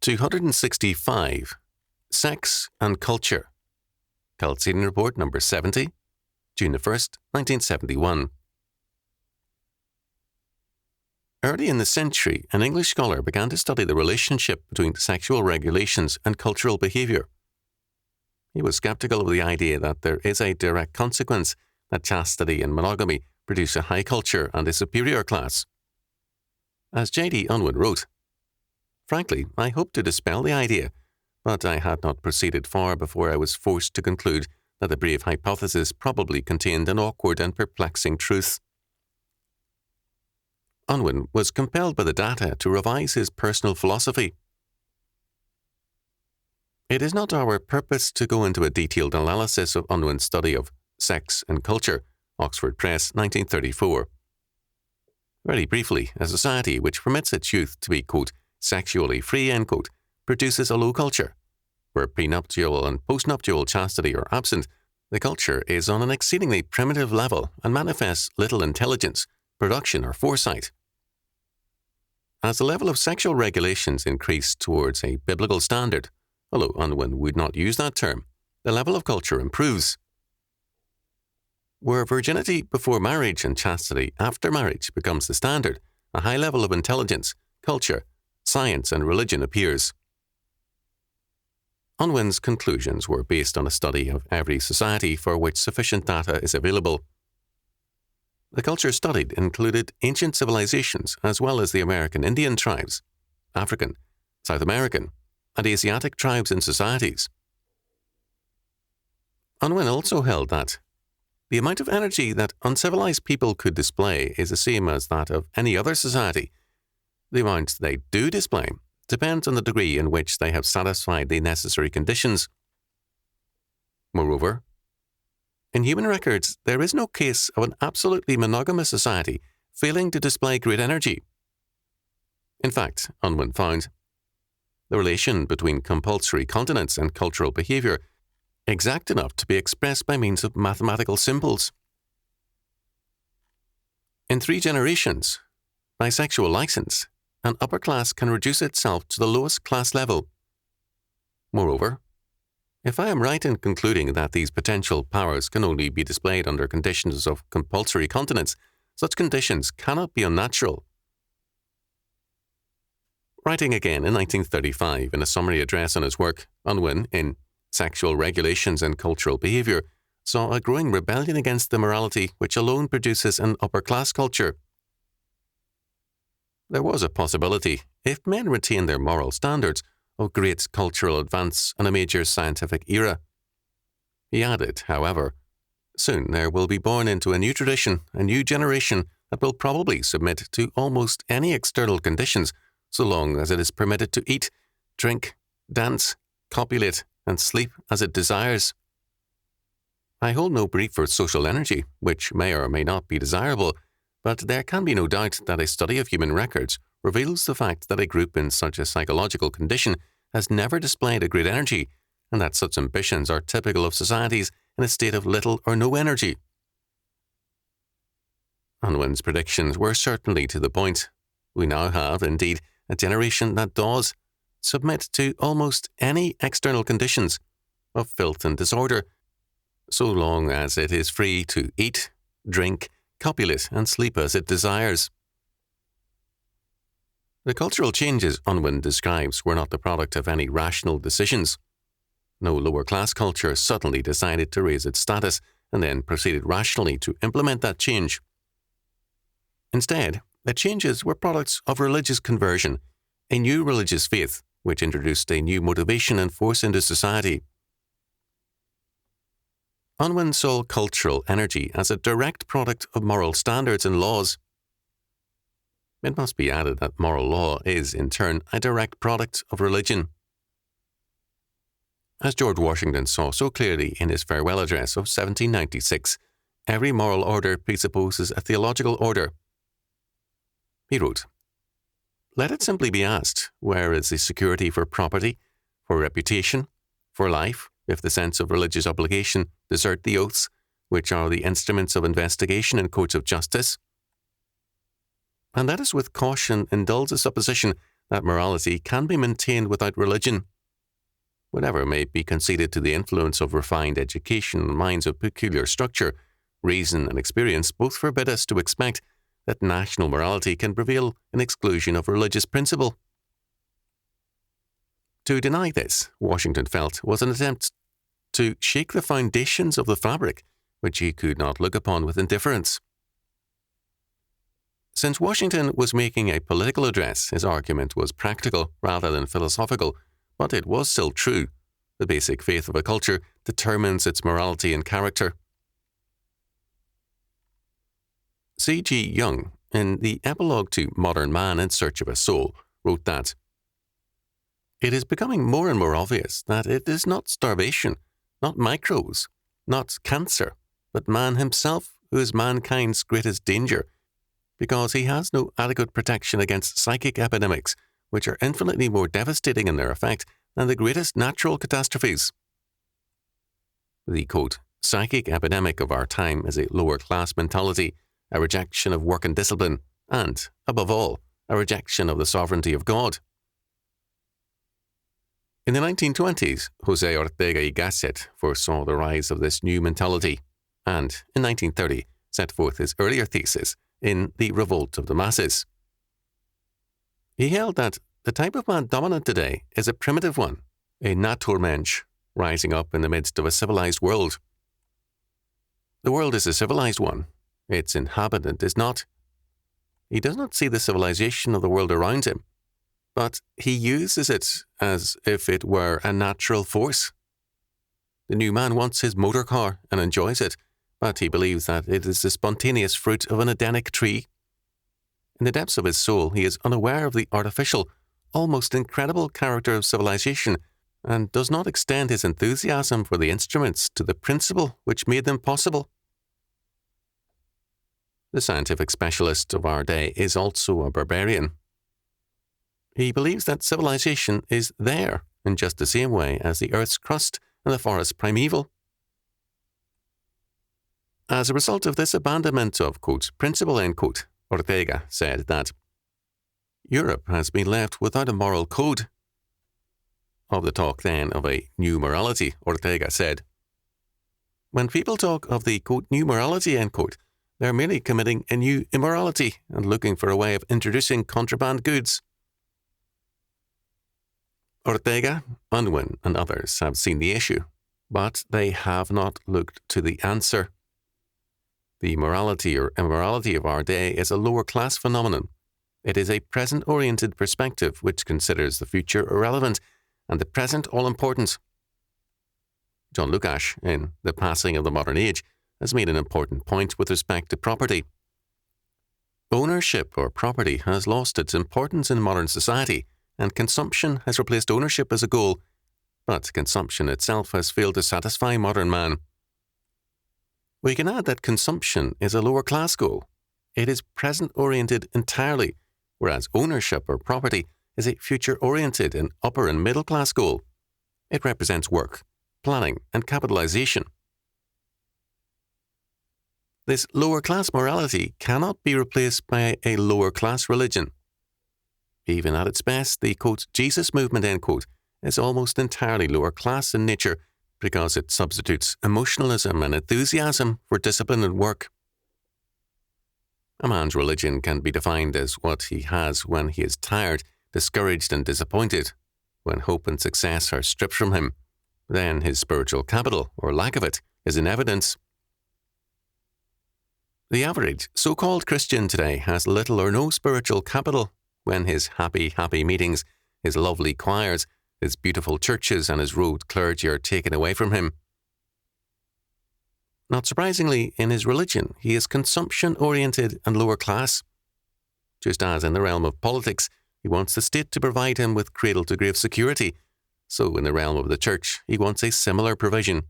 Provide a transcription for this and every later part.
265. Sex and Culture. Chalcedon Report number 70, June the 1st, 1971. Early in the century, an English scholar began to study the relationship between sexual regulations and cultural behaviour. He was sceptical of the idea that there is a direct consequence that chastity and monogamy produce a high culture and a superior class. As J.D. Unwin wrote, "Frankly, I hoped to dispel the idea, but I had not proceeded far before I was forced to conclude that the brave hypothesis probably contained an awkward and perplexing truth." Unwin was compelled by the data to revise his personal philosophy. It is not our purpose to go into a detailed analysis of Unwin's study of Sex and Culture, Oxford Press, 1934. Very briefly, a society which permits its youth to be, quote, sexually free, end quote, produces a low culture. Where prenuptial and postnuptial chastity are absent, the culture is on an exceedingly primitive level and manifests little intelligence, production, or foresight. As the level of sexual regulations increased towards a biblical standard, although Unwin would not use that term, the level of culture improves. Where virginity before marriage and chastity after marriage becomes the standard, a high level of intelligence, culture, science, and religion appears. Unwin's conclusions were based on a study of every society for which sufficient data is available. The culture studied included ancient civilizations as well as the American Indian tribes, African, South American, and Asiatic tribes and societies. Unwin also held that the amount of energy that uncivilized people could display is the same as that of any other society. The amount they do display depends on the degree in which they have satisfied the necessary conditions. Moreover, in human records, there is no case of an absolutely monogamous society failing to display great energy. In fact, Unwin found the relation between compulsory continence and cultural behaviour exact enough to be expressed by means of mathematical symbols. In 3 generations, by sexual license, an upper class can reduce itself to the lowest class level. Moreover, if I am right in concluding that these potential powers can only be displayed under conditions of compulsory continence, such conditions cannot be unnatural. Writing again in 1935 in a summary address on his work, Unwin, in Sexual Regulations and Cultural Behaviour, saw a growing rebellion against the morality which alone produces an upper-class culture. There was a possibility, if men retained their moral standards, of great cultural advance and a major scientific era. He added, however, soon there will be born into a new tradition, a new generation that will probably submit to almost any external conditions so long as it is permitted to eat, drink, dance, copulate, and sleep as it desires. I hold no brief for social energy, which may or may not be desirable, but there can be no doubt that a study of human records reveals the fact that a group in such a psychological condition has never displayed a great energy, and that such ambitions are typical of societies in a state of little or no energy. Unwin's predictions were certainly to the point. We now have, indeed, a generation that does submit to almost any external conditions of filth and disorder, so long as it is free to eat, drink, copulate, and sleep as it desires. The cultural changes Unwin describes were not the product of any rational decisions. No lower-class culture suddenly decided to raise its status and then proceeded rationally to implement that change. Instead, the changes were products of religious conversion, a new religious faith which introduced a new motivation and force into society. Unwin saw cultural energy as a direct product of moral standards and laws. It must be added that moral law is, in turn, a direct product of religion. As George Washington saw so clearly in his farewell address of 1796, every moral order presupposes a theological order. He wrote, "Let it simply be asked, where is the security for property, for reputation, for life, if the sense of religious obligation desert the oaths, which are the instruments of investigation in courts of justice? And let us with caution indulge the supposition that morality can be maintained without religion. Whatever may be conceded to the influence of refined education on minds of peculiar structure, reason and experience both forbid us to expect that national morality can prevail in exclusion of religious principle. To deny this, Washington felt, was an attempt to shake the foundations of the fabric, which he could not look upon with indifference. Since Washington was making a political address, his argument was practical rather than philosophical, but it was still true. The basic faith of a culture determines its morality and character. C.G. Jung, in the epilogue to Modern Man in Search of a Soul, wrote that, "It is becoming more and more obvious that it is not starvation, not microbes, not cancer, but man himself who is mankind's greatest danger, because he has no adequate protection against psychic epidemics, which are infinitely more devastating in their effect than the greatest natural catastrophes." The, quote, "psychic epidemic of our time is a lower-class mentality, a rejection of work and discipline, and, above all, a rejection of the sovereignty of God." In the 1920s, José Ortega y Gasset foresaw the rise of this new mentality, and, in 1930, set forth his earlier thesis in The Revolt of the Masses. He held that the type of man dominant today is a primitive one, a Naturmensch, rising up in the midst of a civilized world. The world is a civilized one. Its inhabitant is not. He does not see the civilization of the world around him, but he uses it as if it were a natural force. The new man wants his motor car and enjoys it, but he believes that it is the spontaneous fruit of an Edenic tree. In the depths of his soul, he is unaware of the artificial, almost incredible character of civilization, and does not extend his enthusiasm for the instruments to the principle which made them possible. The scientific specialist of our day is also a barbarian. He believes that civilization is there in just the same way as the earth's crust and the forest's primeval. As a result of this abandonment of, quote, principle, end quote, Ortega said that Europe has been left without a moral code. Of the talk then of a new morality, Ortega said, "When people talk of the, quote, new morality, end quote, they're merely committing a new immorality and looking for a way of introducing contraband goods." Ortega, Unwin, and others have seen the issue, but they have not looked to the answer. The morality or immorality of our day is a lower-class phenomenon. It is a present-oriented perspective which considers the future irrelevant and the present all-important. John Lukács, in The Passing of the Modern Age, has made an important point with respect to property. Ownership or property has lost its importance in modern society, and consumption has replaced ownership as a goal, but consumption itself has failed to satisfy modern man. We can add that consumption is a lower-class goal. It is present-oriented entirely, whereas ownership or property is a future-oriented and upper and middle-class goal. It represents work, planning, and capitalization. This lower-class morality cannot be replaced by a lower-class religion. Even at its best, the, quote, Jesus movement, end quote, is almost entirely lower-class in nature because it substitutes emotionalism and enthusiasm for discipline and work. A man's religion can be defined as what he has when he is tired, discouraged, and disappointed, when hope and success are stripped from him. Then his spiritual capital, or lack of it, is in evidence. The average so-called Christian today has little or no spiritual capital when his happy meetings, his lovely choirs, his beautiful churches and his robed clergy are taken away from him. Not surprisingly, in his religion, he is consumption-oriented and lower class. Just as in the realm of politics, he wants the state to provide him with cradle-to-grave security, so in the realm of the church, he wants a similar provision.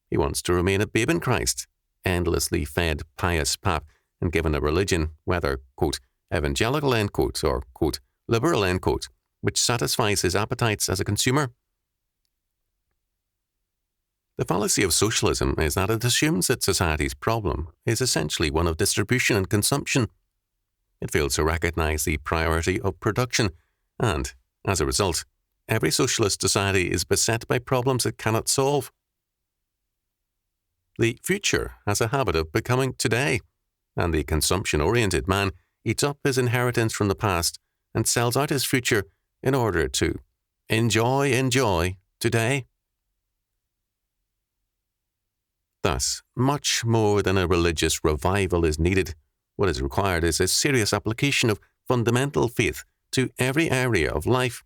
He wants to remain a babe in Christ, endlessly fed pious pap and given a religion, whether, quote, evangelical, end quote, or, quote, liberal, end quote, which satisfies his appetites as a consumer. The fallacy of socialism is that it assumes that society's problem is essentially one of distribution and consumption. It fails to recognize the priority of production And, as a result, every socialist society is beset by problems it cannot solve. The future has a habit of becoming today, and the consumption-oriented man eats up his inheritance from the past and sells out his future in order to enjoy today. Thus, much more than a religious revival is needed. What is required is a serious application of fundamental faith to every area of life.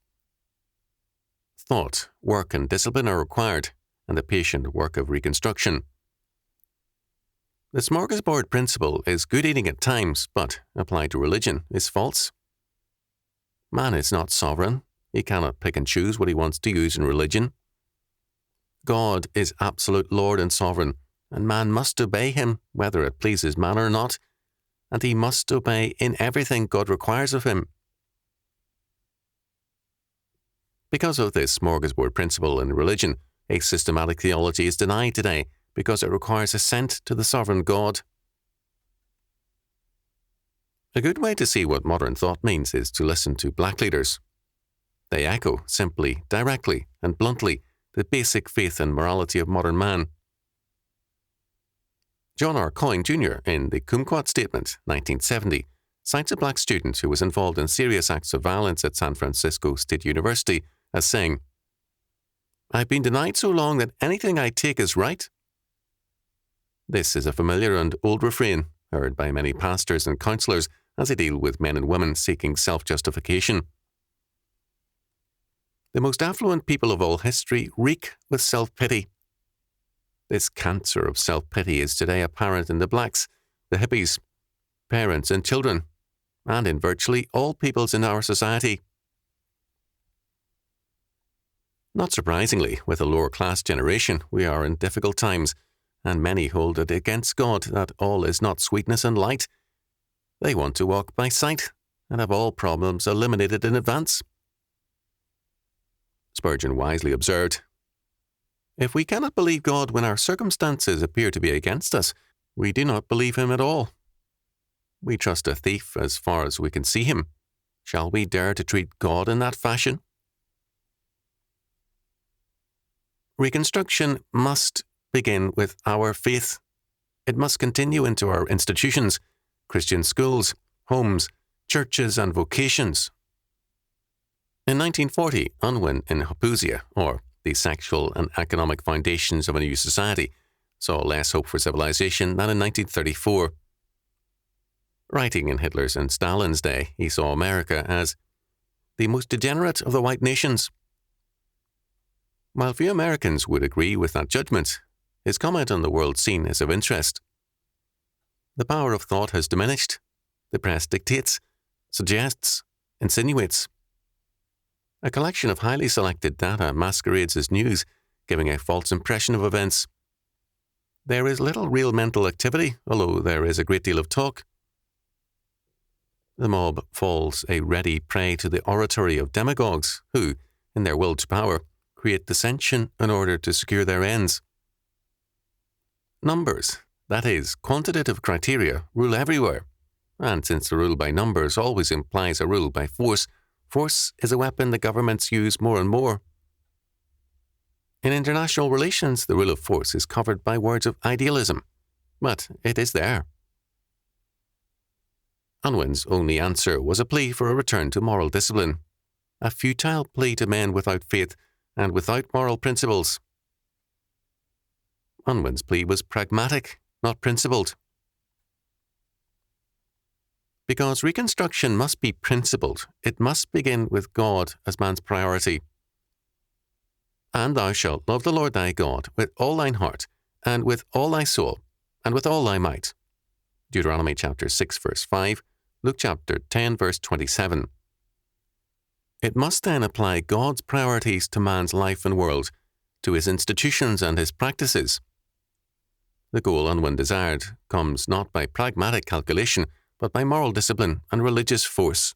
Thought, work, and discipline are required, and the patient work of reconstruction. The smorgasbord principle is good eating at times, but, applied to religion, is false. Man is not sovereign. He cannot pick and choose what he wants to use in religion. God is absolute Lord and sovereign, and man must obey him, whether it pleases man or not, and he must obey in everything God requires of him. Because of this smorgasbord principle in religion, a systematic theology is denied today because it requires assent to the sovereign God. A good way to see what modern thought means is to listen to black leaders. They echo simply, directly, and bluntly the basic faith and morality of modern man. John R. Coyne, Jr., in the Kumquat Statement, 1970, cites a black student who was involved in serious acts of violence at San Francisco State University as saying, "I've been denied so long that anything I take is right." This is a familiar and old refrain heard by many pastors and counselors as they deal with men and women seeking self-justification. The most affluent people of all history reek with self-pity. This cancer of self-pity is today apparent in the blacks, the hippies, parents and children, and in virtually all peoples in our society. Not surprisingly, with a lower-class generation, we are in difficult times, and many hold it against God that all is not sweetness and light. They want to walk by sight and have all problems eliminated in advance. Spurgeon wisely observed, "If we cannot believe God when our circumstances appear to be against us, we do not believe him at all. We trust a thief as far as we can see him. Shall we dare to treat God in that fashion?" Reconstruction must begin with our faith. It must continue into our institutions, Christian schools, homes, churches, and vocations. In 1940, Unwin in Hapusia, or The Sexual and Economic Foundations of a New Society, saw less hope for civilization than in 1934. Writing in Hitler's and Stalin's day, he saw America as the most degenerate of the white nations. While few Americans would agree with that judgment, his comment on the world scene is of interest. The power of thought has diminished. The press dictates, suggests, insinuates. A collection of highly selected data masquerades as news, giving a false impression of events. There is little real mental activity, although there is a great deal of talk. The mob falls a ready prey to the oratory of demagogues who, in their will to power, create dissension in order to secure their ends. Numbers, that is, quantitative criteria, rule everywhere, and since the rule by numbers always implies a rule by force, force is a weapon the governments use more and more. In international relations, the rule of force is covered by words of idealism, but it is there. Unwin's only answer was a plea for a return to moral discipline, a futile plea to men without faith and without moral principles. Unwin's plea was pragmatic, not principled. Because reconstruction must be principled, it must begin with God as man's priority. "And thou shalt love the Lord thy God with all thine heart, and with all thy soul, and with all thy might." Deuteronomy chapter 6, verse 5, Luke chapter 10, verse 27. It must then apply God's priorities to man's life and world, to his institutions and his practices. The goal Unwin desired comes not by pragmatic calculation, but by moral discipline and religious force